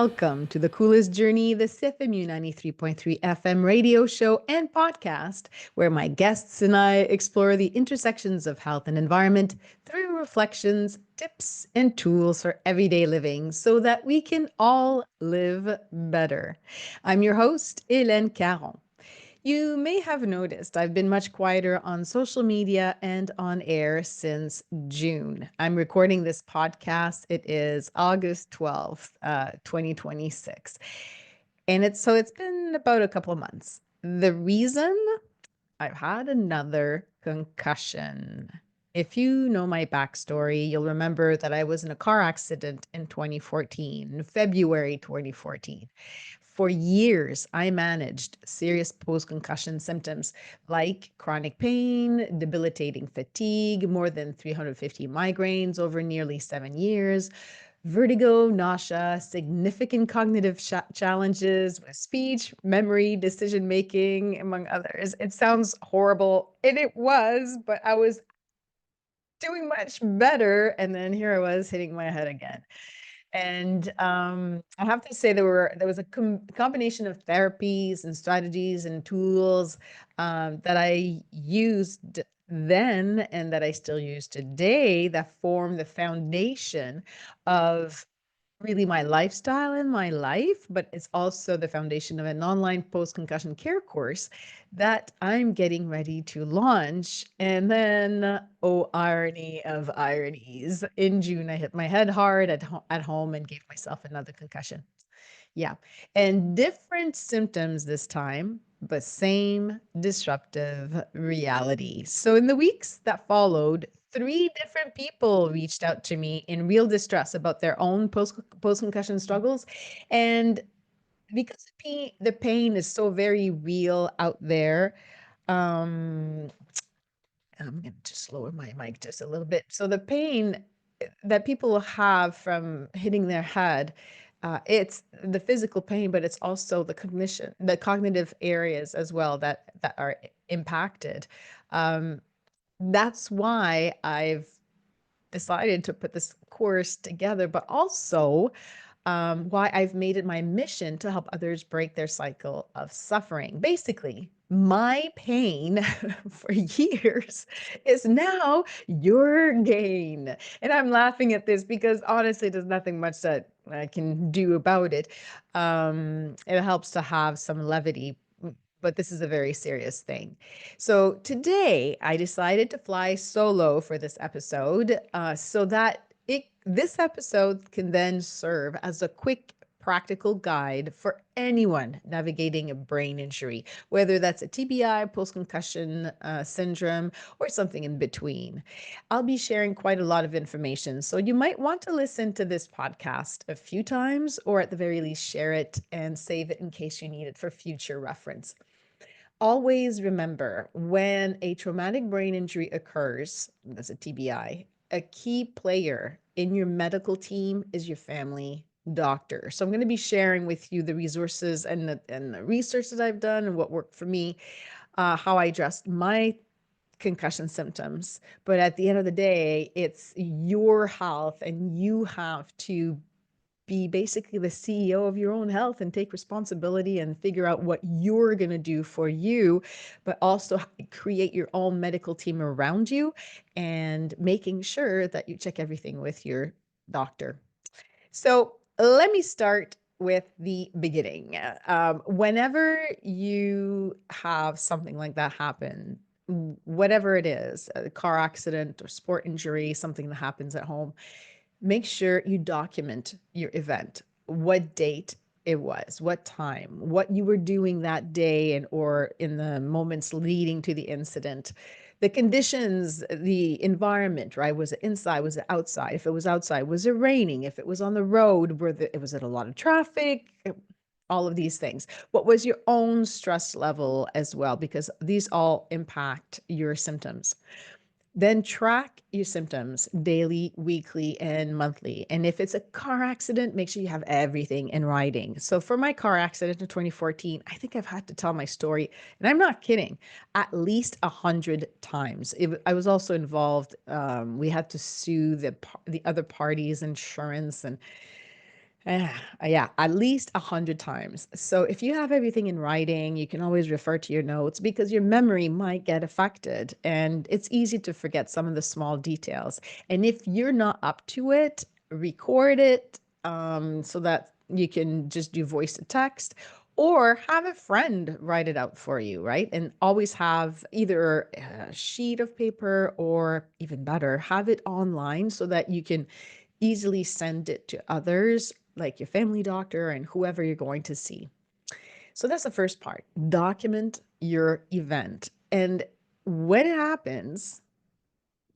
Welcome to the coolest journey, the CFMU 93.3 FM radio show and podcast, where my guests and I explore the intersections of health and environment through reflections, tips, and tools for everyday living so that we can all live better. I'm your host, Hélène Caron. You may have noticed I've been much quieter on social media and on air since June. I'm recording this podcast. It is August 12th, 2026. And it's been about a couple of months. The reason I've had another concussion. If you know my backstory, you'll remember that I was in a car accident in 2014, February 2014. For years, I managed serious post concussion symptoms like chronic pain, debilitating fatigue, more than 350 migraines over nearly 7 years, vertigo, nausea, significant cognitive challenges with speech, memory, decision making, among others. It sounds horrible, and it was, but I was doing much better. And then here I was hitting my head again. And I have to say there was a combination of therapies and strategies and tools that I used then and that I still use today that form the foundation of really my lifestyle and my life, but it's also the foundation of an online post-concussion care course that I'm getting ready to launch. And then, oh, irony of ironies, in June, I hit my head hard at home and gave myself another concussion. Yeah. And different symptoms this time, but same disruptive reality. So, in the weeks that followed, three different people reached out to me in real distress about their own post concussion struggles. And because the pain is so very real out there, um, I'm going to just lower my mic just a little bit. So, the pain that people have from hitting their head, it's the physical pain, but it's also the cognitive areas as well that are impacted. Um, that's why I've decided to put this course together, but also why I've made it my mission to help others break their cycle of suffering. Basically, my pain for years is now your gain. And I'm laughing at this because honestly, there's nothing much that I can do about it. It helps to have some levity. But this is a very serious thing. So today I decided to fly solo for this episode so that this episode can then serve as a quick practical guide for anyone navigating a brain injury, whether that's a TBI, post-concussion syndrome, or something in between. I'll be sharing quite a lot of information, so you might want to listen to this podcast a few times, or at the very least share it and save it in case you need it for future reference. Always remember, when a traumatic brain injury occurs, that's a TBI, a key player in your medical team is your family doctor. So I'm going to be sharing with you the resources and the research that I've done and what worked for me, how I addressed my concussion symptoms. But at the end of the day, it's your health, and you have to be basically the CEO of your own health and take responsibility and figure out what you're going to do for you, but also create your own medical team around you and making sure that you check everything with your doctor. So let me start with the beginning. Whenever you have something like that happen, whatever it is, a car accident or sport injury, something that happens at home, make sure you document your event, what date it was, what time, what you were doing that day and or in the moments leading to the incident, the conditions, the environment, right? Was it inside? Was it outside? If it was outside, was it raining? If it was on the road, was it a lot of traffic? All of these things. What was your own stress level as well? Because these all impact your symptoms. Then track your symptoms daily, weekly, and monthly. And if it's a car accident, make sure you have everything in writing. So for my car accident in 2014, I think I've had to tell my story, and I'm not kidding, at least 100 times. I was also involved. We had to sue the other party's insurance, and Yeah, at least 100 times. So if you have everything in writing, you can always refer to your notes because your memory might get affected and it's easy to forget some of the small details. And if you're not up to it, record it so that you can just do voice to text or have a friend write it out for you, right? And always have either a sheet of paper or even better, have it online so that you can easily send it to others, like your family doctor and whoever you're going to see. So that's the first part. Document your event. And when it happens,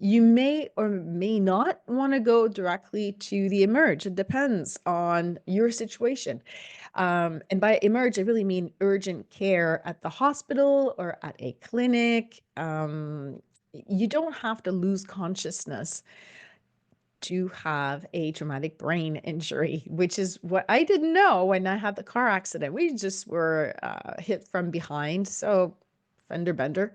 you may or may not want to go directly to the emerge. It depends on your situation. And by emerge, I really mean urgent care at the hospital or at a clinic. You don't have to lose consciousness to have a traumatic brain injury, which is what I didn't know when I had the car accident. We just were hit from behind. So, fender bender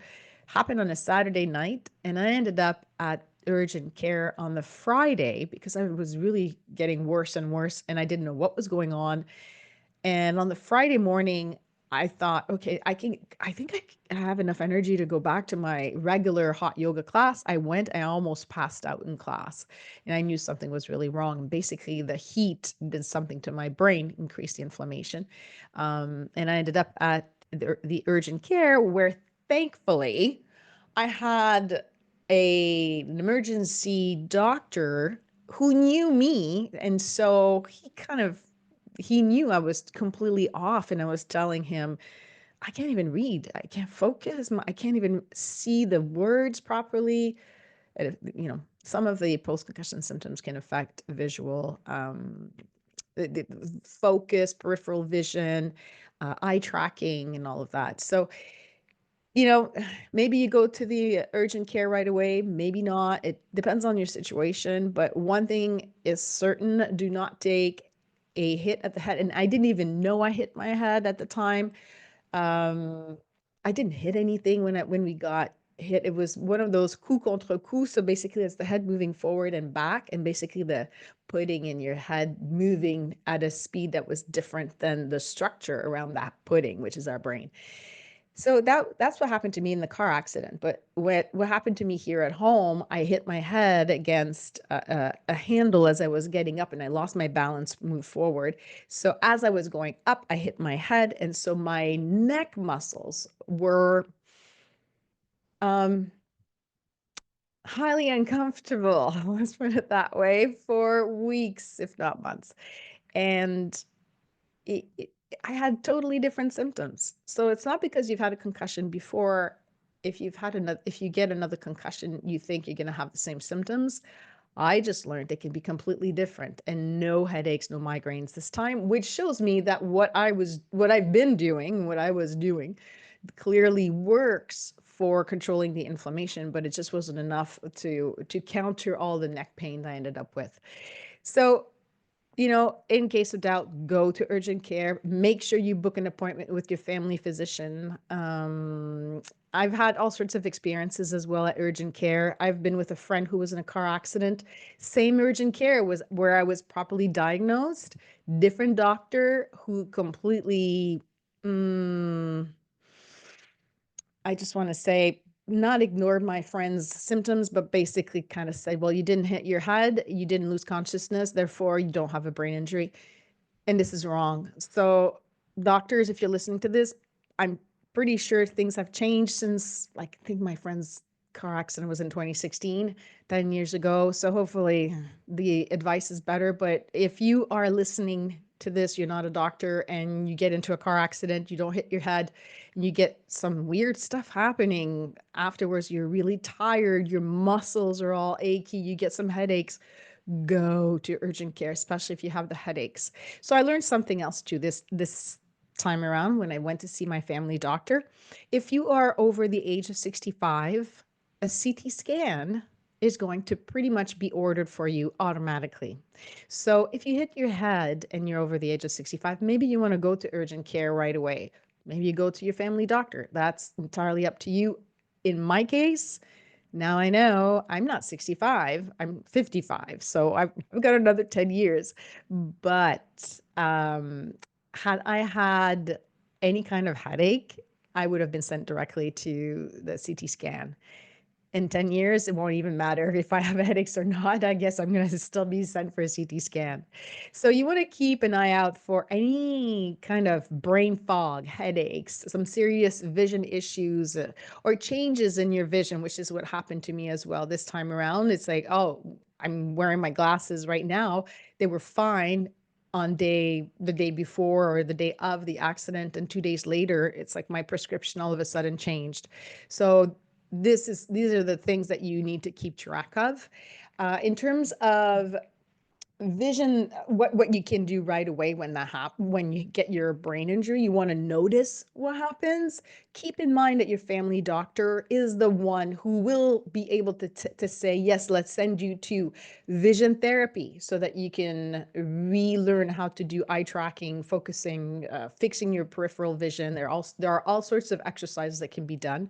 happened on a Saturday night, and I ended up at urgent care on the Friday because I was really getting worse and worse, and I didn't know what was going on. And on the Friday morning, I thought, okay, I think I have enough energy to go back to my regular hot yoga class. I went, I almost passed out in class and I knew something was really wrong. Basically, the heat did something to my brain, increased the inflammation. And I ended up at the urgent care where thankfully I had an emergency doctor who knew me. And so he knew I was completely off and I was telling him, I can't even read. I can't focus. I can't even see the words properly. Some of the post-concussion symptoms can affect visual, the focus, peripheral vision, eye tracking, and all of that. So you know, maybe you go to the urgent care right away, maybe not. It depends on your situation. But one thing is certain, do not take a hit at the head. And I didn't even know I hit my head at the time. Um, I didn't hit anything when we got hit. It was one of those coup contre coup. So basically, it's the head moving forward and back, and basically the pudding in your head moving at a speed that was different than the structure around that pudding, which is our brain. So that's what happened to me in the car accident. But what happened to me here at home, I hit my head against a handle as I was getting up and I lost my balance, moved forward. So as I was going up, I hit my head. And so my neck muscles were um, highly uncomfortable, let's put it that way, for weeks, if not months. And it, it, I had totally different symptoms. So it's not because you've had a concussion before. If you get another concussion, you think you're going to have the same symptoms. I just learned it can be completely different and no headaches, no migraines this time, which shows me that what I've been doing, what I was doing clearly works for controlling the inflammation, but it just wasn't enough to counter all the neck pain that I ended up with. So in case of doubt, go to urgent care. Make sure you book an appointment with your family physician. I've had all sorts of experiences as well at urgent care. I've been with a friend who was in a car accident. Same urgent care was where I was properly diagnosed. Different doctor who completely, mm, I just want to say, not ignored my friend's symptoms, but basically kind of said, well, you didn't hit your head, you didn't lose consciousness, therefore you don't have a brain injury. And this is wrong. So, doctors, if you're listening to this, I'm pretty sure things have changed since, like, I think my friend's car accident was in 2016, 10 years ago. So, hopefully, the advice is better. But if you are listening to this, you're not a doctor, and you get into a car accident, you don't hit your head, and you get some weird stuff happening afterwards, you're really tired, your muscles are all achy, you get some headaches, go to urgent care, especially if you have the headaches. So I learned something else too this time around when I went to see my family doctor. If you are over the age of 65, a CT scan is going to pretty much be ordered for you automatically. So if you hit your head and you're over the age of 65, maybe you want to go to urgent care right away. Maybe you go to your family doctor. That's entirely up to you. In my case, Now I know I'm not 65, I'm 55. So I've got another 10 years. But had I had any kind of headache, I would have been sent directly to the CT scan. In 10 years, it won't even matter if I have headaches or not. I guess I'm going to still be sent for a CT scan. So you want to keep an eye out for any kind of brain fog, headaches, some serious vision issues, or changes in your vision, which is what happened to me as well this time around. It's like, oh, I'm wearing my glasses right now. They were fine on the day before or the day of the accident, and 2 days later, it's like my prescription all of a sudden changed. So these are the things that you need to keep track of. In terms of vision, what you can do right away when that happens, when you get your brain injury, you want to notice what happens. Keep in mind that your family doctor is the one who will be able to say, yes, let's send you to vision therapy so that you can relearn how to do eye tracking, focusing, fixing your peripheral vision. There are all sorts of exercises that can be done.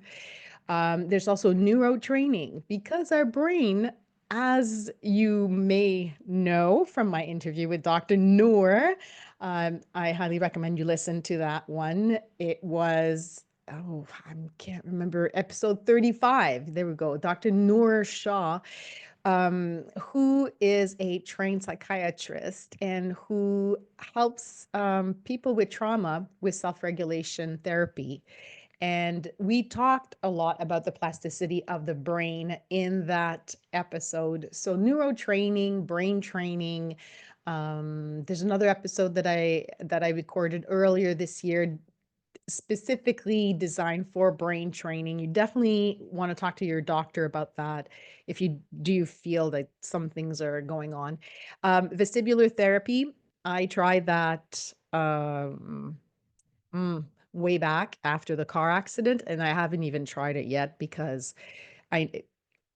There's also neurotraining because our brain, as you may know from my interview with Dr. Noor, I highly recommend you listen to that one. It was, oh, I can't remember, episode 35. There we go. Dr. Noor Shah, who is a trained psychiatrist and who helps people with trauma with self-regulation therapy. And we talked a lot about the plasticity of the brain in that episode. So neurotraining, brain training. There's another episode that I recorded earlier this year, specifically designed for brain training. You definitely want to talk to your doctor about that if you do feel that some things are going on. Vestibular therapy. I tried that. Mm, way back after the car accident, and I haven't even tried it yet because I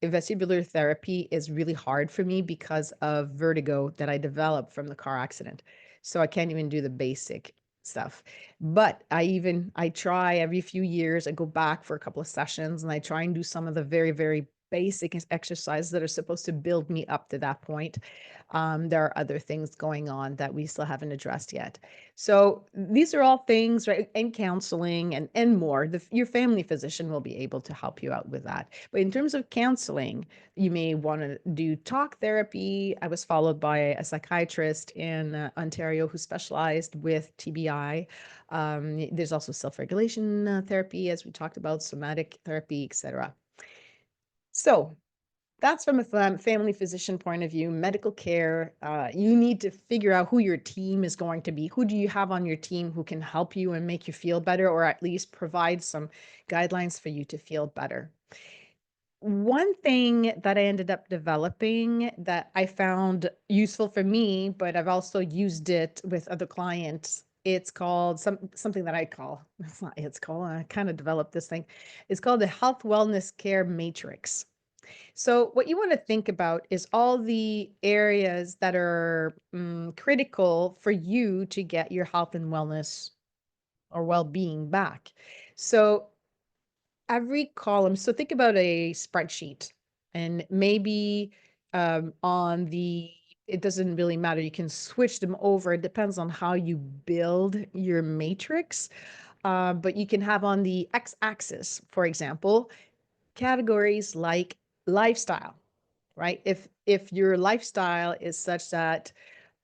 vestibular therapy is really hard for me because of vertigo that I developed from the car accident. So I can't even do the basic stuff. But I try every few years, I go back for a couple of sessions and I try and do some of the very, very basic exercises that are supposed to build me up to that point. There are other things going on that we still haven't addressed yet. So these are all things, right? And counseling and more. Your family physician will be able to help you out with that. But in terms of counseling, you may want to do talk therapy. I was followed by a psychiatrist in Ontario who specialized with TBI. There's also self-regulation therapy, as we talked about, somatic therapy, etc. So that's from a family physician point of view, medical care. You need to figure out who your team is going to be. Who do you have on your team who can help you and make you feel better, or at least provide some guidelines for you to feel better? One thing that I ended up developing that I found useful for me, but I've also used it with other clients. It's called something that I call, it's called, I kind of developed this thing. It's called the Health Wellness Care Matrix. So what you want to think about is all the areas that are critical for you to get your health and wellness or well-being back. So every column, so think about a spreadsheet, and maybe on the, it doesn't really matter. You can switch them over. It depends on how you build your matrix. But you can have on the x-axis, for example, categories like lifestyle, right? If your lifestyle is such that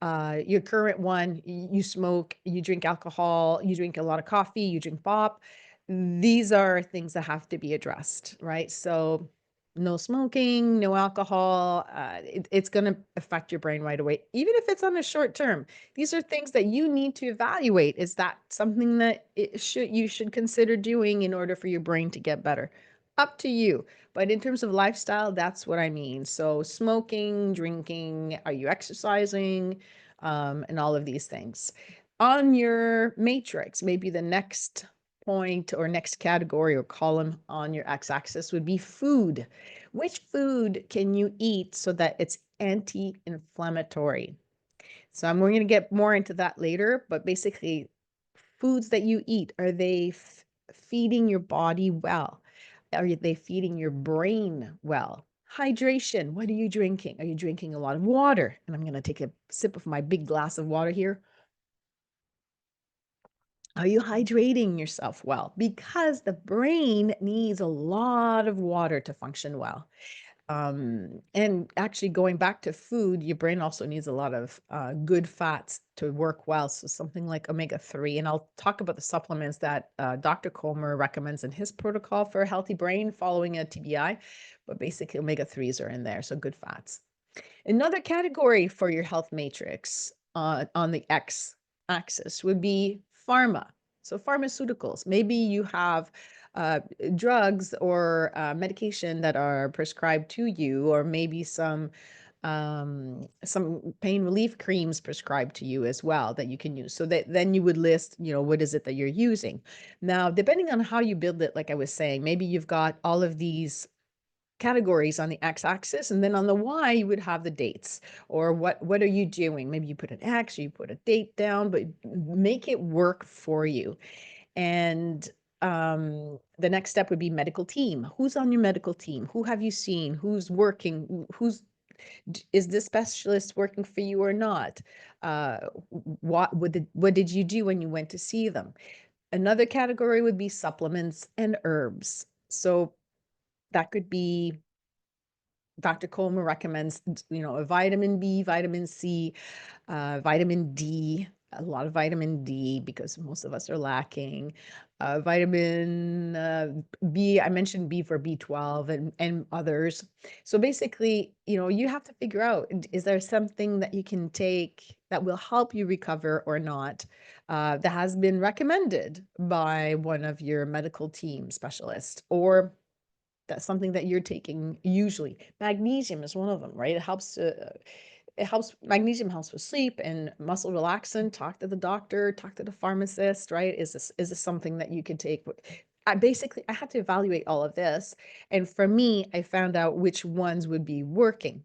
your current one, you smoke, you drink alcohol, you drink a lot of coffee, you drink pop, these are things that have to be addressed, right? So no smoking, no alcohol, it's going to affect your brain right away, even if it's on a short term. These are things that you need to evaluate. Is that something that you should consider doing in order for your brain to get better? Up to you. But in terms of lifestyle, that's what I mean. So smoking, drinking, are you exercising, and all of these things. On your matrix, maybe the next point or next category or column on your x-axis would be food. Which food can you eat so that it's anti-inflammatory? So I'm going to get more into that later, but basically foods that you eat, are they feeding your body well? Are they feeding your brain well? Hydration. What are you drinking? Are you drinking a lot of water? And I'm going to take a sip of my big glass of water here. Are you hydrating yourself well? Because the brain needs a lot of water to function well. And actually, going back to food, your brain also needs a lot of good fats to work well. So something like omega-3, and I'll talk about the supplements that Dr. Comer recommends in his protocol for a healthy brain following a TBI. But basically, omega-3s are in there, so good fats. Another category for your health matrix on the X axis would be pharma. So pharmaceuticals. Maybe you have drugs or medication that are prescribed to you, or maybe some pain relief creams prescribed to you as well that you can use. So that then you would list, what is it that you're using. Now, depending on how you build it, like I was saying, maybe you've got all of these categories on the x-axis, and then on the y you would have the dates, or what are you doing. Maybe you put an x or you put a date down, but make it work for you. And the next step would be medical team. Who's on your medical team? Who have you seen? Who's working? Is this specialist working for you or not? What did you do when you went to see them? Another category would be supplements and herbs. So that could be Dr. Coleman recommends, a vitamin B, vitamin C, vitamin D, a lot of vitamin D because most of us are lacking. Vitamin B, I mentioned B for B12 and others. So basically, you have to figure out, is there something that you can take that will help you recover or not, that has been recommended by one of your medical team specialists, or that's something that you're taking usually. Magnesium is one of them, right? Magnesium helps with sleep and muscle relaxant. Talk to the doctor, talk to the pharmacist, right? Is this something that you could take? I had to evaluate all of this. And for me, I found out which ones would be working.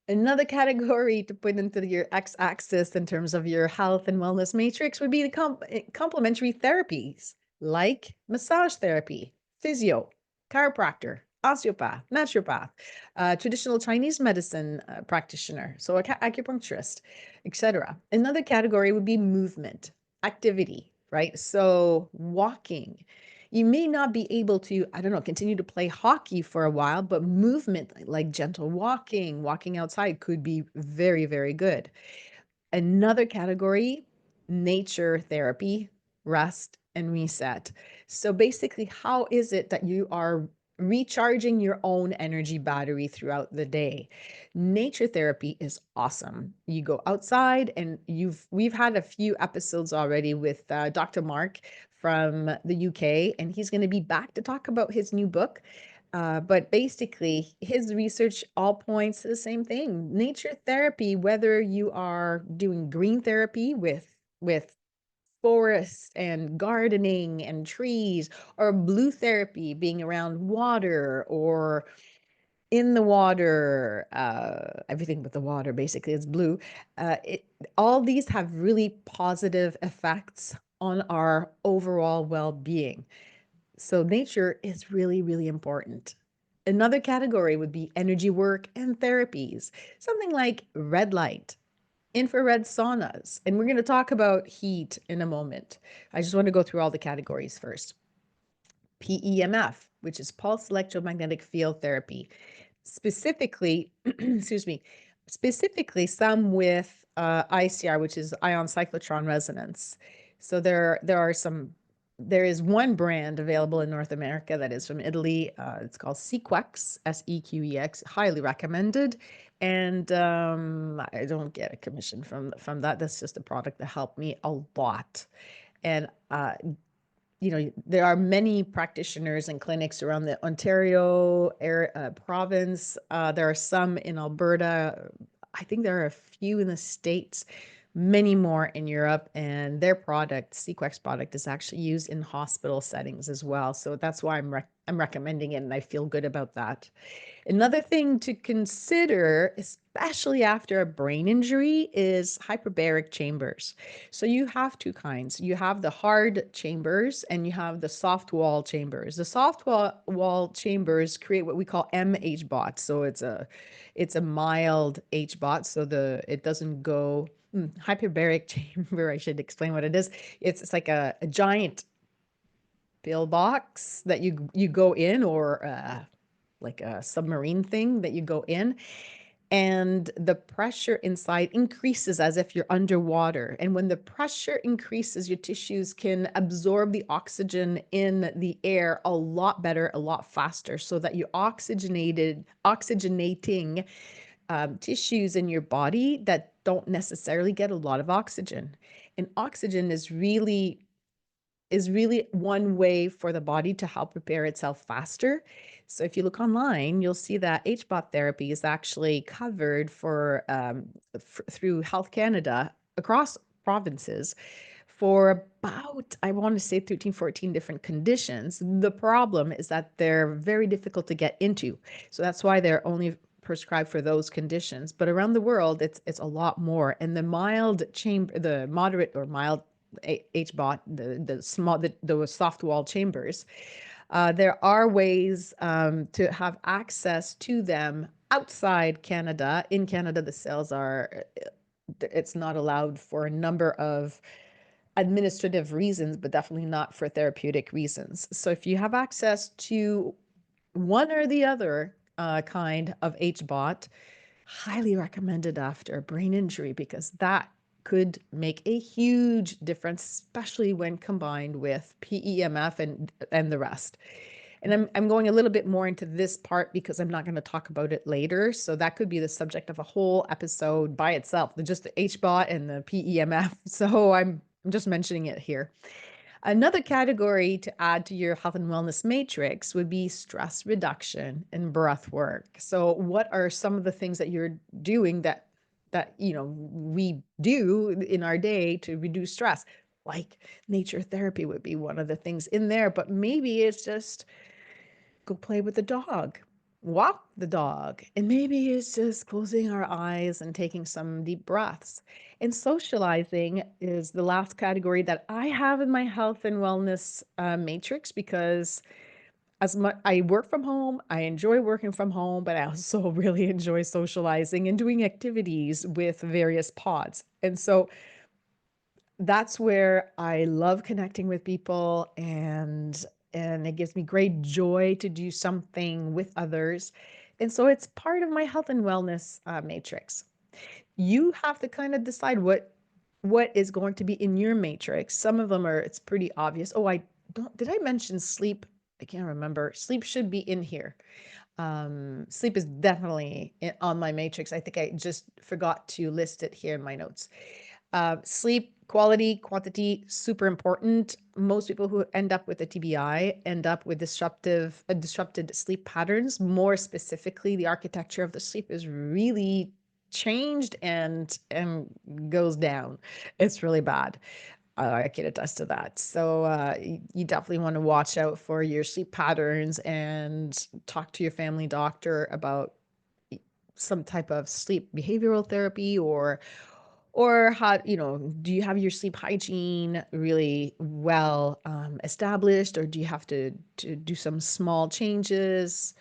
Another category to put into your x-axis in terms of your health and wellness matrix would be the complementary therapies, like massage therapy, physio, chiropractor, osteopath, naturopath, traditional Chinese medicine practitioner, so acupuncturist, etc. Another category would be movement, activity, right? So walking. You may not be able to, I don't know, continue to play hockey for a while, but movement like gentle walking outside could be very, very good. Another category, nature therapy, rest and reset. So basically, how is it that you are recharging your own energy battery throughout the day? Nature therapy is awesome. You go outside, and we've had a few episodes already with Dr. Mark from the UK, and he's going to be back to talk about his new book. But basically, his research all points to the same thing. Nature therapy, whether you are doing green therapy with forests and gardening and trees, or blue therapy, being around water or in the water, everything but the water basically is blue. All these have really positive effects on our overall well-being. So nature is really, really important. Another category would be energy work and therapies, something like red light, infrared saunas. And we're going to talk about heat in a moment. I just want to go through all the categories first. PEMF, which is pulse electromagnetic field therapy, specifically, excuse me, specifically some with ICR, which is ion cyclotron resonance. So there is one brand available in North America that is from Italy. It's called Sequex, Sequex, highly recommended. And I don't get a commission from that. That's just a product that helped me a lot. And there are many practitioners and clinics around the Ontario province. There are some in Alberta. I think there are a few in the States, many more in Europe, and their product, Sequex product, is actually used in hospital settings as well. So that's why I'm recommending it, and I feel good about that. Another thing to consider, especially after a brain injury, is hyperbaric chambers. So you have two kinds. You have the hard chambers and you have the soft wall chambers. The soft wall chambers create what we call MHBOT. So it's a mild HBOT. So it doesn't go hyperbaric chamber. I should explain what it is. It's like a giant pillbox that you go in, or like a submarine thing that you go in, and the pressure inside increases as if you're underwater. And when the pressure increases, your tissues can absorb the oxygen in the air a lot better, a lot faster, so that you're oxygenating tissues in your body that don't necessarily get a lot of oxygen. And oxygen is really one way for the body to help repair itself faster. So if you look online, you'll see that HBOT therapy is actually covered through Health Canada across provinces for about, I want to say 13, 14 different conditions. The problem is that they're very difficult to get into. So that's why they're only prescribed for those conditions. But around the world, it's a lot more. And the moderate or mild HBOT, the soft wall chambers, there are ways to have access to them outside Canada. In Canada, the sales it's not allowed for a number of administrative reasons, but definitely not for therapeutic reasons. So if you have access to one or the other kind of HBOT, highly recommended after a brain injury, because that could make a huge difference, especially when combined with PEMF and the rest. And I'm going a little bit more into this part because I'm not going to talk about it later. So that could be the subject of a whole episode by itself, just the HBOT and the PEMF. So I'm just mentioning it here. Another category to add to your health and wellness matrix would be stress reduction and breath work. So what are some of the things that you're doing that we do in our day to reduce stress? Like nature therapy would be one of the things in there, but maybe it's just go play with the dog, walk the dog, and maybe it's just closing our eyes and taking some deep breaths. And socializing is the last category that I have in my health and wellness matrix, because as much I work from home, I enjoy working from home, but I also really enjoy socializing and doing activities with various pods. And so that's where I love connecting with people, and it gives me great joy to do something with others. And so it's part of my health and wellness matrix. You have to kind of decide what is going to be in your matrix. Some of them it's pretty obvious. Oh, did I mention sleep? I can't remember. Sleep should be in here. Sleep is definitely on my matrix. I think I just forgot to list it here in my notes. Sleep quality, quantity, super important. Most people who end up with a TBI end up with disrupted sleep patterns. More specifically, the architecture of the sleep is really changed and goes down. It's really bad. I can attest to that. So you definitely want to watch out for your sleep patterns and talk to your family doctor about some type of sleep behavioral therapy, or how, do you have your sleep hygiene really well established, or do you have to do some small changes?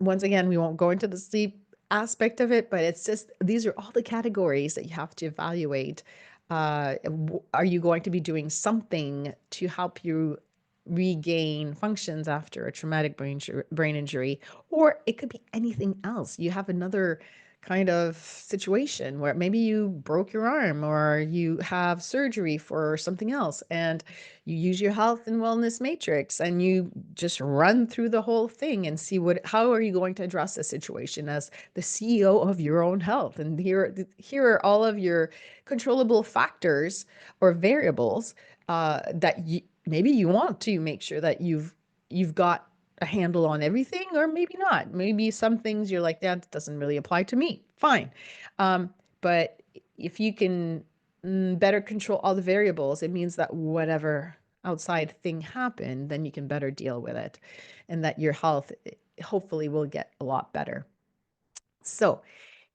Once again, we won't go into the sleep aspect of it, but it's just, these are all the categories that you have to evaluate. Are you going to be doing something to help you regain functions after a traumatic brain injury? Or it could be anything else. You have another kind of situation where maybe you broke your arm or you have surgery for something else, and you use your health and wellness matrix and you just run through the whole thing and see how are you going to address the situation as the CEO of your own health. And here are all of your controllable factors or variables that maybe you want to make sure that you've got a handle on everything, or maybe not. Maybe some things you're like, that doesn't really apply to me. Fine. But if you can better control all the variables, it means that whatever outside thing happened, then you can better deal with it, and that your health hopefully will get a lot better. So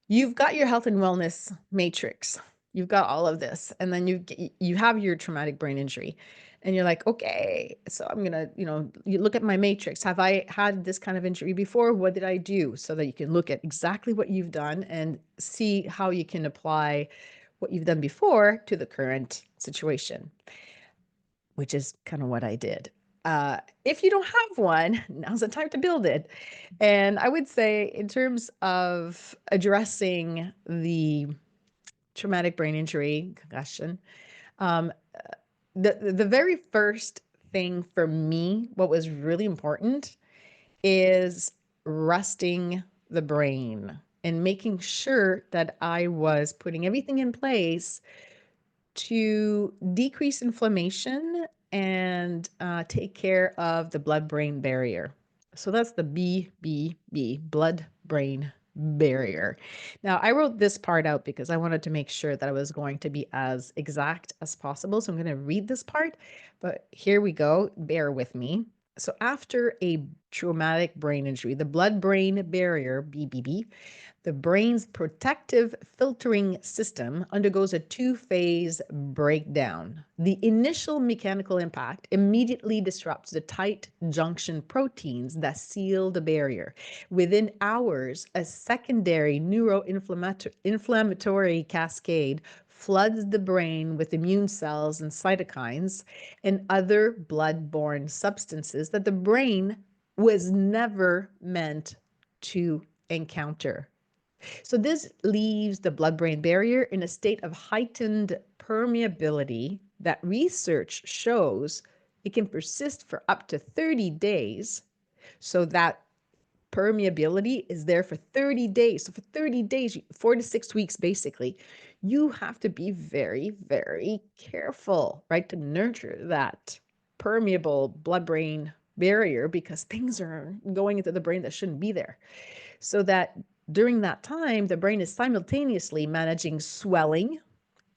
you've got your health and wellness matrix. You've got all of this, and then you have your traumatic brain injury, and you're like, okay, so I'm gonna, you look at my matrix. Have I had this kind of injury before? What did I do? So that you can look at exactly what you've done and see how you can apply what you've done before to the current situation, which is kind of what I did. If you don't have one, now's the time to build it. And I would say, in terms of addressing the traumatic brain injury, concussion, um, the very first thing for me, what was really important, is resting the brain and making sure that I was putting everything in place to decrease inflammation and take care of the blood-brain barrier. So that's the BBB, blood-brain barrier. Now, I wrote this part out because I wanted to make sure that I was going to be as exact as possible. So I'm going to read this part, but here we go. Bear with me. So after a traumatic brain injury, the blood-brain barrier, BBB, the brain's protective filtering system undergoes a two-phase breakdown. The initial mechanical impact immediately disrupts the tight junction proteins that seal the barrier. Within hours, a secondary neuroinflammatory cascade floods the brain with immune cells and cytokines and other blood-borne substances that the brain was never meant to encounter. So this leaves the blood-brain barrier in a state of heightened permeability that research shows it can persist for up to 30 days. So that permeability is there for 30 days. So for 30 days, 4 to 6 weeks, basically, you have to be very, very careful, right, to nurture that permeable blood-brain barrier, because things are going into the brain that shouldn't be there. So that during that time, the brain is simultaneously managing swelling,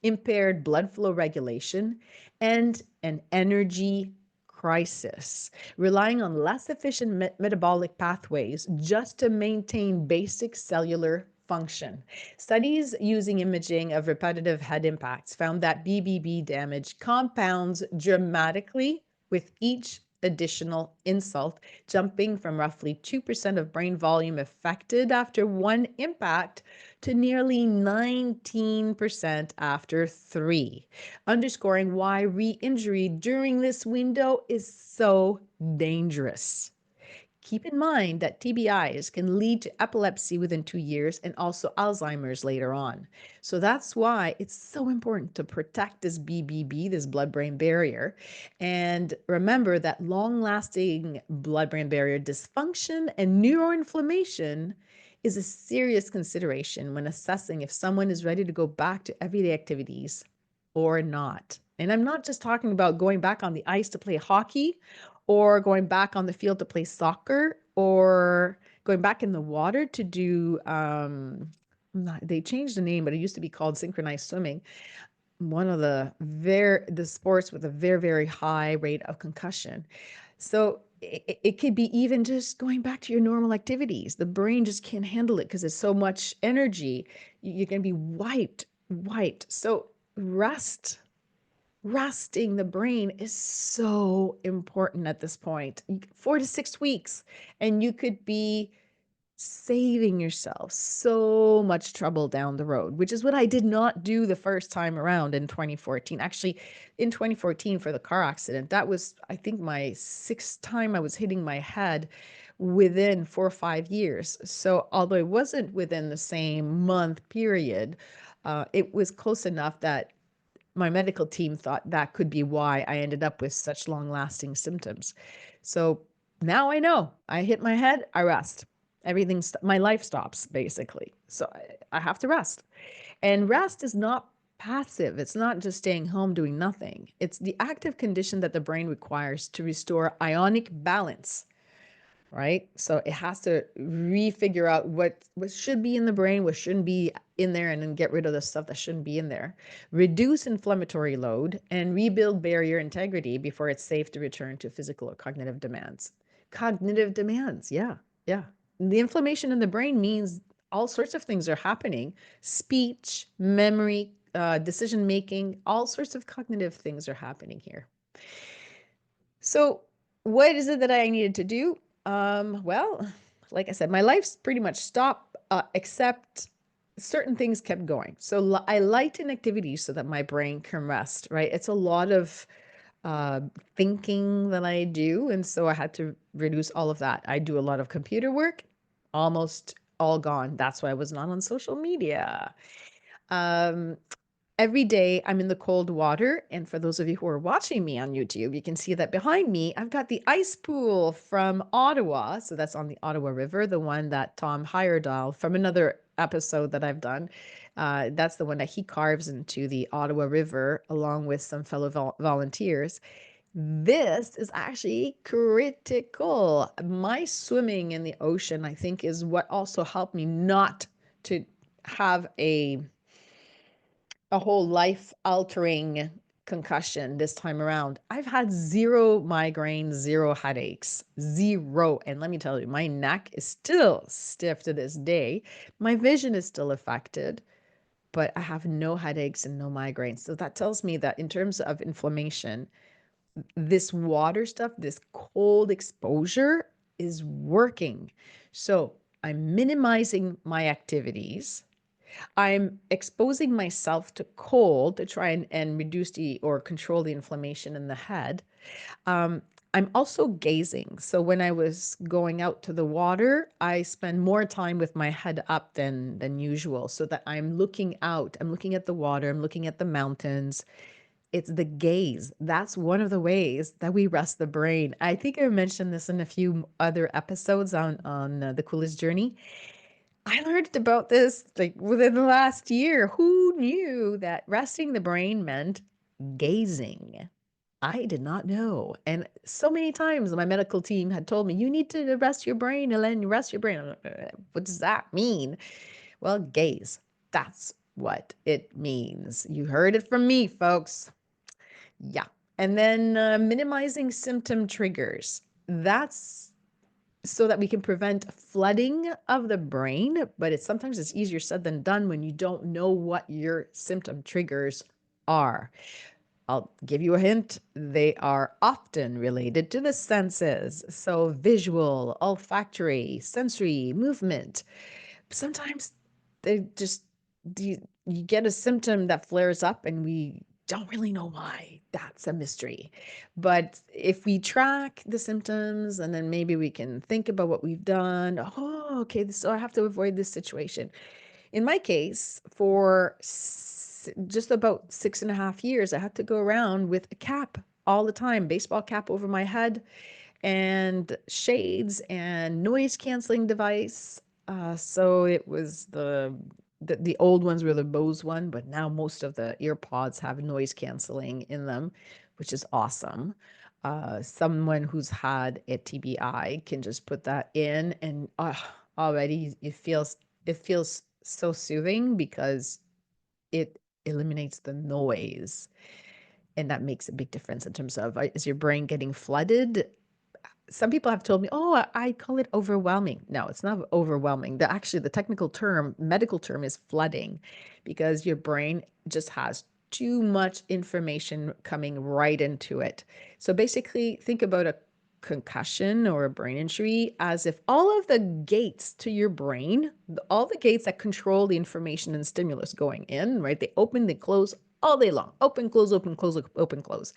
impaired blood flow regulation, and an energy crisis, relying on less efficient metabolic pathways just to maintain basic cellular function. Studies using imaging of repetitive head impacts found that BBB damage compounds dramatically with each additional insult, jumping from roughly 2% of brain volume affected after one impact to nearly 19% after 3, underscoring why re-injury during this window is so dangerous. Keep in mind that TBIs can lead to epilepsy within 2 years and also Alzheimer's later on. So that's why it's so important to protect this BBB, this blood-brain barrier. And remember that long-lasting blood-brain barrier dysfunction and neuroinflammation is a serious consideration when assessing if someone is ready to go back to everyday activities or not. And I'm not just talking about going back on the ice to play hockey or going back on the field to play soccer or going back in the water to do, they changed the name, but it used to be called synchronized swimming. One of the sports with a very, very high rate of concussion. So it could be even just going back to your normal activities. The brain just can't handle it because it's so much energy. You're going to be wiped. So resting the brain is so important at this point. 4 to 6 weeks, and you could be saving yourself so much trouble down the road, which is what I did not do the first time around in 2014. Actually, in 2014 for the car accident, that was, I think, my 6th time I was hitting my head within 4 or 5 years. So although it wasn't within the same month period, it was close enough that my medical team thought that could be why I ended up with such long-lasting symptoms. So now I know. I hit my head, I rest. My life stops, basically. So I have to rest. And rest is not passive. It's not just staying home doing nothing. It's the active condition that the brain requires to restore ionic balance. right? So it has to refigure out what should be in the brain, what shouldn't be in there, and then get rid of the stuff that shouldn't be in there. Reduce inflammatory load and rebuild barrier integrity before it's safe to return to physical or cognitive demands. Cognitive demands, yeah, yeah. The inflammation in the brain means all sorts of things are happening. Speech, memory, decision making, all sorts of cognitive things are happening here. So, what is it that I needed to do? Well, like I said, my life's pretty much stopped, except certain things kept going. So I lighten activities so that my brain can rest, right? It's a lot of uh, thinking that I do. And so I had to reduce all of that. I do a lot of computer work, almost all gone. That's why I was not on social media. Um, Every day I'm in the cold water. And for those of you who are watching me on YouTube, you can see that behind me, I've got the ice pool from Ottawa. So that's on the Ottawa River, the one that Tom Heyerdahl from another episode that I've done. That's the one that he carves into the Ottawa River along with some fellow volunteers. This is actually critical. My swimming in the ocean, I think, is what also helped me not to have a whole life altering concussion this time around. I've had zero migraines, zero headaches, zero. And let me tell you, my neck is still stiff to this day. My vision is still affected, but I have no headaches and no migraines. So that tells me that in terms of inflammation, this water stuff, this cold exposure is working. So I'm minimizing my activities. I'm exposing myself to cold to try and reduce or control the inflammation in the head. Um, I'm also gazing. So when I was going out to the water, I spend more time with my head up than usual, so that I'm looking out. I'm looking at the water. I'm looking at the mountains. It's the gaze. That's one of the ways that we rest the brain. I think I mentioned this in a few other episodes on the coolest journey. I learned about this like within the last year. Who knew that resting the brain meant gazing? I did not know. And so many times my medical team had told me, you need to rest your brain, Elaine, rest your brain. I'm like, what does that mean? Well, gaze. That's what it means. You heard it from me, folks. Yeah. And then minimizing symptom triggers. That's so that we can prevent flooding of the brain, but it's easier said than done when you don't know what your symptom triggers are. I'll give you a hint. They are often related to the senses. So visual, olfactory, sensory, movement. Sometimes they just you get a symptom that flares up and we don't really know why. That's a mystery. But if we track the symptoms and then maybe we can think about what we've done. Oh, okay, so I have to avoid this situation. In my case, for just about 6.5 years, I had to go around with a cap all the time, baseball cap over my head and shades and noise canceling device. So it was the old ones were the Bose one, but now most of the earpods have noise canceling in them, which is awesome. Someone who's had a TBI can just put that in, and already it feels so soothing because it eliminates the noise, and that makes a big difference in terms of is your brain getting flooded. Some people have told me, oh, I call it overwhelming. No, it's not overwhelming. Actually, the technical term, medical term is flooding, because your brain just has too much information coming right into it. So basically, think about a concussion or a brain injury as if all of the gates to your brain, all the gates that control the information and stimulus going in, right? They open, they close all day long. Open, close, open, close, open, close.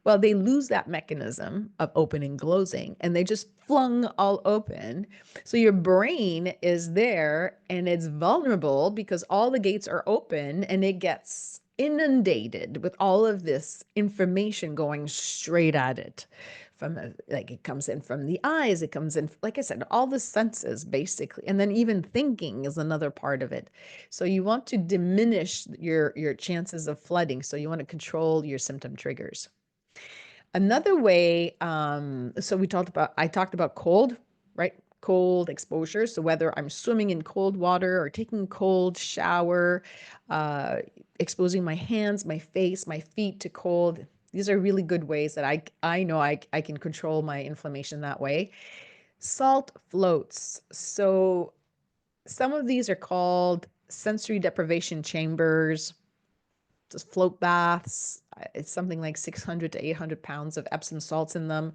Well, they lose that mechanism of opening and closing and they just flung all open. So your brain is there and it's vulnerable because all the gates are open and it gets inundated with all of this information going straight at it. Like it comes in from the eyes, it comes in, like I said, all the senses basically. And then even thinking is another part of it. So you want to diminish your chances of flooding. So you want to control your symptom triggers. Another way, so I talked about cold, right? Cold exposure. So whether I'm swimming in cold water or taking a cold shower, uh, exposing my hands, my face, my feet to cold. These are really good ways that I know I can control my inflammation that way. Salt floats. So some of these are called sensory deprivation chambers, just float baths. It's something like 600 to 800 pounds of Epsom salts in them.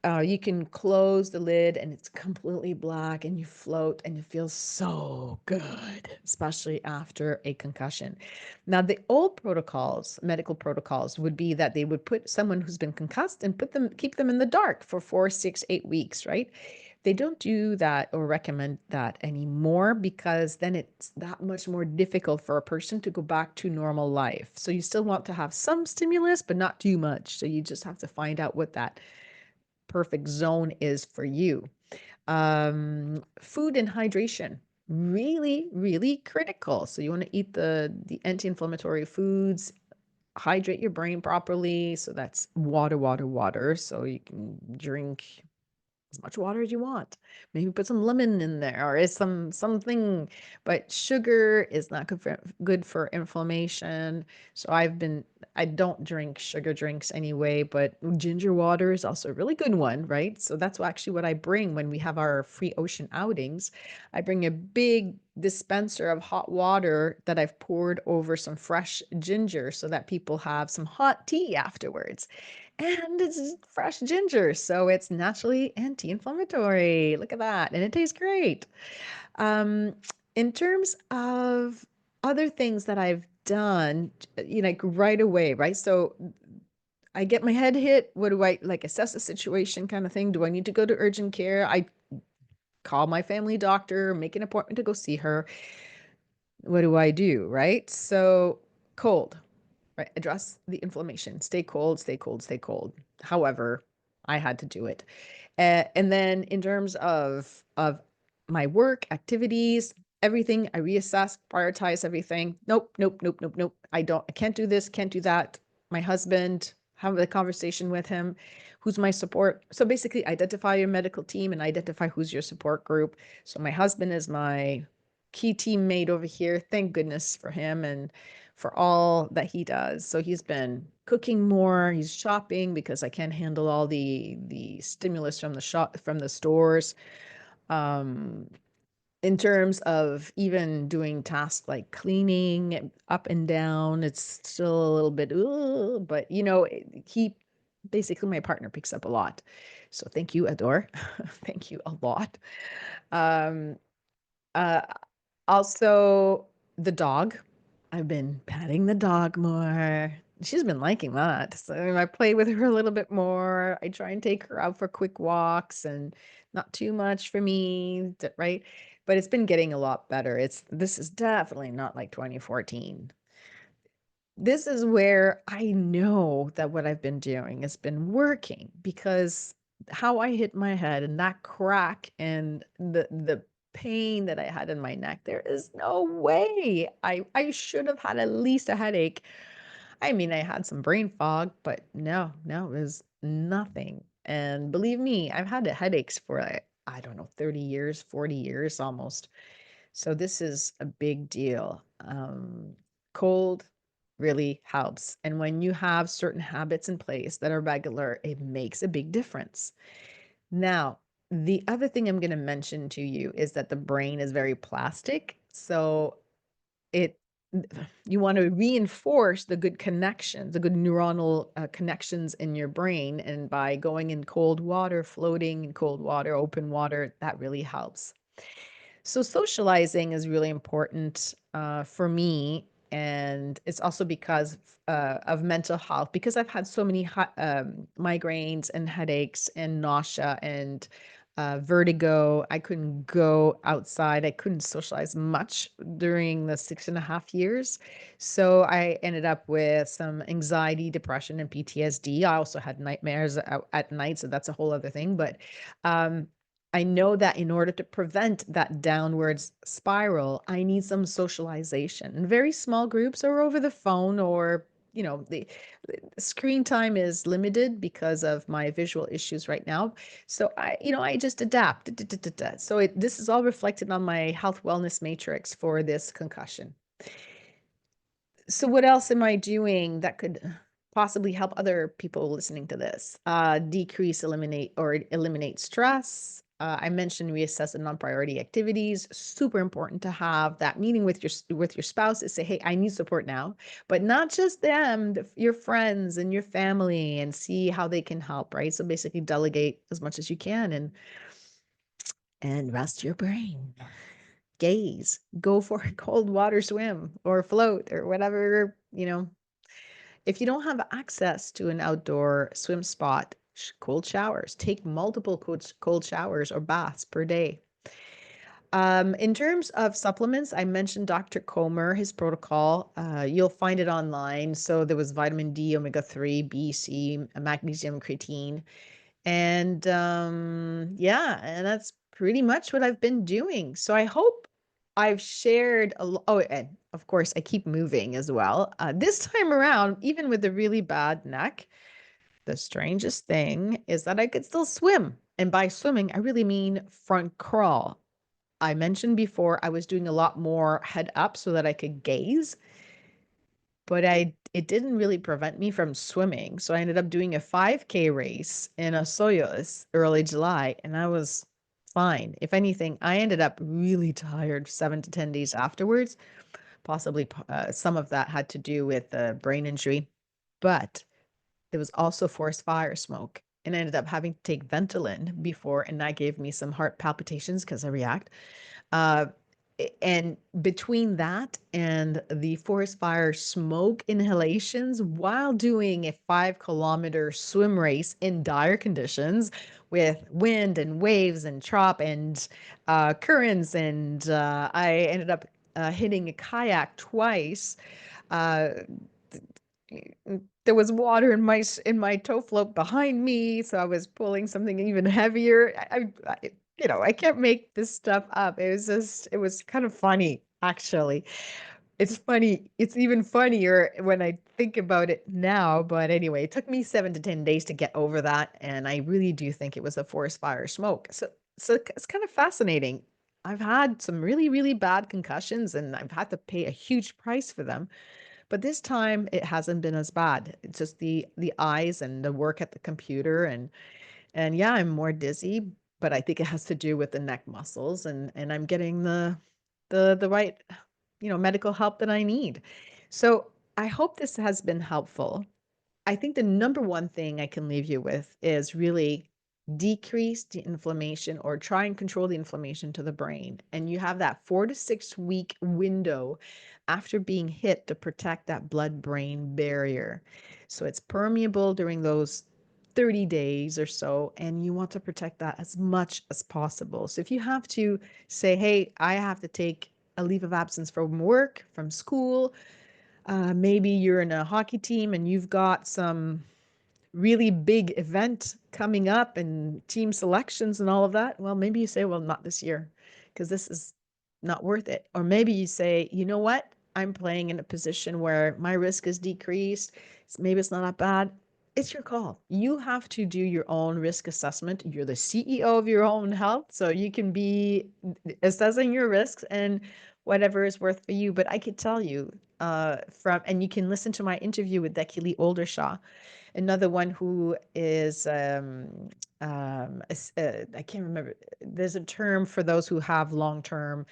You can close the lid and it's completely black and you float and it feels so good, especially after a concussion. Now, the old protocols, medical protocols, would be that they would put someone who's been concussed and keep them in the dark for 4, 6, 8 weeks, right? They don't do that or recommend that anymore because then it's that much more difficult for a person to go back to normal life. So you still want to have some stimulus, but not too much. So you just have to find out what that perfect zone is for you. Food and hydration, really, really critical. So you want to eat the anti-inflammatory foods, hydrate your brain properly. So that's water, water, water. So you can drink as much water as you want. Maybe put some lemon in there or is something, but sugar is not good for inflammation. So I don't drink sugar drinks anyway, but ginger water is also a really good one, right? So that's actually what I bring when we have our free ocean outings. I bring a big dispenser of hot water that I've poured over some fresh ginger so that people have some hot tea afterwards. And it's fresh ginger, so it's naturally anti-inflammatory. Look at that. And it tastes great. Um, in terms of other things that I've done, like right away, right? So I get my head hit. What do I like assess the situation kind of thing? Do I need to go to urgent care? I call my family doctor, make an appointment to go see her. What do I do, right? So cold. Right, address the inflammation. Stay cold, stay cold, stay cold. However, I had to do it. And then in terms of my work, activities, everything, I reassess, prioritize everything. Nope, nope, nope, nope, nope. I can't do this, can't do that. My husband, have a conversation with him. Who's my support? So basically identify your medical team and identify who's your support group. So my husband is my key teammate over here. Thank goodness for him and for all that he does. So he's been cooking more, he's shopping because I can't handle all the stimulus from the stores. Um, in terms of even doing tasks like cleaning up and down, it's still a little bit, but he basically my partner picks up a lot. So thank you, Adore. Thank you a lot. Um, uh, Also, the dog. I've been patting the dog more. She's been liking that. So I play with her a little bit more. I try and take her out for quick walks and not too much for me, right? But it's been getting a lot better. This is definitely not like 2014. This is where I know that what I've been doing has been working because how I hit my head and that crack and the pain that I had in my neck, there is no way. I should have had at least a headache. I mean, I had some brain fog, but no, it was nothing. And believe me, I've had headaches for like, I don't know, 30 years, 40 years almost. So this is a big deal. Cold really helps. And when you have certain habits in place that are regular, it makes a big difference. Now, the other thing I'm going to mention to you is that the brain is very plastic. So it you want to reinforce the good connections, the good neuronal connections in your brain. And by going in cold water, floating in cold water, open water, that really helps. So socializing is really important for me, and it's also because of mental health. Because I've had so many migraines and headaches and nausea and vertigo. I couldn't go outside. I couldn't socialize much during the 6.5 years. So I ended up with some anxiety, depression, and PTSD. I also had nightmares at night, so that's a whole other thing. But um, I know that in order to prevent that downwards spiral, I need some socialization in very small groups or over the phone or the screen time is limited because of my visual issues right now. So I just adapt. So this is all reflected on my health wellness matrix for this concussion. So what else am I doing that could possibly help other people listening to this? Decrease, eliminate stress. I mentioned reassess the non-priority activities. Super important to have that meeting with your spouse to say, hey, I need support now, but not just them, your friends and your family, and see how they can help, right? So basically delegate as much as you can and rest your brain. Gaze, go for a cold water swim or float or whatever. If you don't have access to an outdoor swim spot, cold showers, take multiple cold showers or baths per day. In terms of supplements, I mentioned Dr. Comer, his protocol. You'll find it online. So there was vitamin D, omega-3, B, C, magnesium, creatine. And yeah, and that's pretty much what I've been doing. So I hope I've shared oh, and of course I keep moving as well. This time around, even with a really bad neck, the strangest thing is that I could still swim. And by swimming, I really mean front crawl. I mentioned before I was doing a lot more head up so that I could gaze, but it didn't really prevent me from swimming. So I ended up doing a 5K race in Soyuz early July, and I was fine. If anything, I ended up really tired 7 to 10 days afterwards. Possibly some of that had to do with brain injury, but there was also forest fire smoke. And I ended up having to take Ventolin before, and that gave me some heart palpitations because I react. Uh, and between that and the forest fire smoke inhalations while doing a 5 kilometer swim race in dire conditions with wind and waves and chop and currents, and I ended up hitting a kayak twice. Uh, there was water in my tow float behind me, so I was pulling something even heavier. I can't make this stuff up. It was kind of funny, actually. It's funny. It's even funnier when I think about it now. But anyway, it took me 7 to 10 days to get over that, and I really do think it was a forest fire smoke. So it's kind of fascinating. I've had some really, really bad concussions, and I've had to pay a huge price for them. But this time it hasn't been as bad. It's just the eyes and the work at the computer, and yeah, I'm more dizzy, but I think it has to do with the neck muscles, and I'm getting the right, medical help that I need. So I hope this has been helpful. I think the number one thing I can leave you with is really decrease the inflammation or try and control the inflammation to the brain. And you have that 4 to 6 week window after being hit to protect that blood-brain barrier. So it's permeable during those 30 days or so, and you want to protect that as much as possible. So if you have to say, hey, I have to take a leave of absence from work, from school, maybe you're in a hockey team and you've got some really big event coming up and team selections and all of that. Well, maybe you say, well, not this year because this is not worth it. Or maybe you say, you know what? I'm playing in a position where my risk is decreased. Maybe it's not that bad. It's your call. You have to do your own risk assessment. You're the CEO of your own health, so you can be assessing your risks and whatever is worth for you. But I could tell you and you can listen to my interview with Dekili Oldershaw, another one who is I can't remember. There's a term for those who have long-term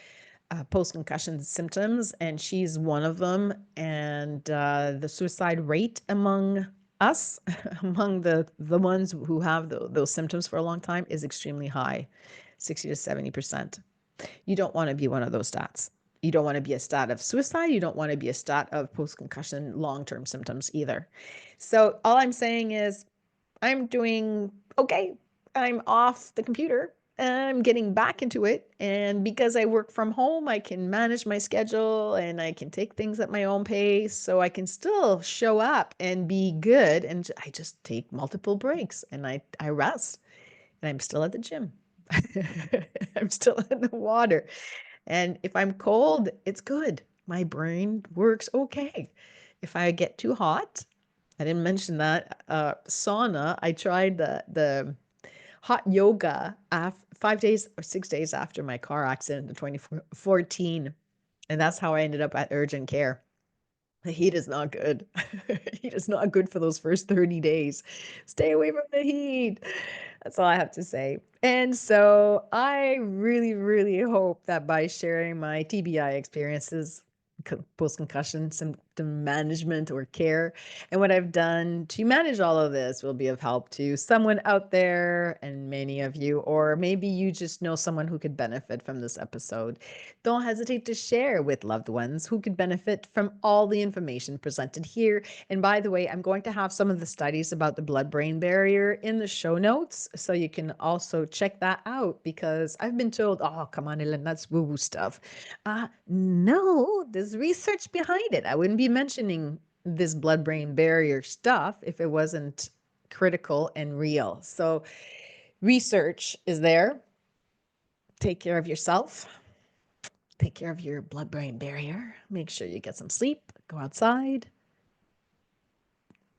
post-concussion symptoms, and she's one of them. And the suicide rate among us, among the ones who have those symptoms for a long time, is extremely high, 60 to 70%. You don't want to be one of those stats. You don't want to be a stat of suicide. You don't want to be a stat of post-concussion long-term symptoms either. So all I'm saying is I'm doing okay. I'm off the computer. I'm getting back into it. And because I work from home, I can manage my schedule and I can take things at my own pace. So I can still show up and be good. And I just take multiple breaks and I rest. And I'm still at the gym. I'm still in the water. And if I'm cold, it's good. My brain works okay. If I get too hot, I didn't mention that, sauna, I tried the hot yoga 5 days or 6 days after my car accident in 2014. And that's how I ended up at urgent care. The heat is not good. Heat is not good for those first 30 days. Stay away from the heat. That's all I have to say. And so I really, really hope that by sharing my TBI experiences, post-concussion symptom management or care, and what I've done to manage all of this will be of help to someone out there and many of you, or maybe you just know someone who could benefit from this episode. Don't hesitate to share with loved ones who could benefit from all the information presented here. And by the way, I'm going to have some of the studies about the blood-brain barrier in the show notes, so you can also check that out, because I've been told, oh, come on, Ellen, that's woo-woo stuff. No, there's research behind it. I wouldn't be mentioning this blood-brain barrier stuff if it wasn't critical and real. So research is there. Take care of yourself. Take care of your blood-brain barrier. Make sure you get some sleep, go outside,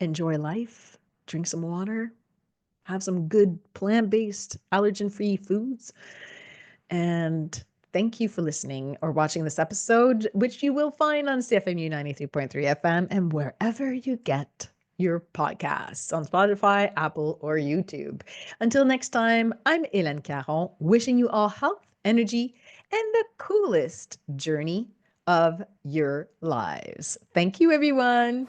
enjoy life, drink some water, have some good plant-based, allergen-free foods. And thank you for listening or watching this episode, which you will find on CFMU 93.3 FM and wherever you get your podcasts, on Spotify, Apple, or YouTube. Until next time, I'm Hélène Caron, wishing you all health, energy, and the coolest journey of your lives. Thank you, everyone.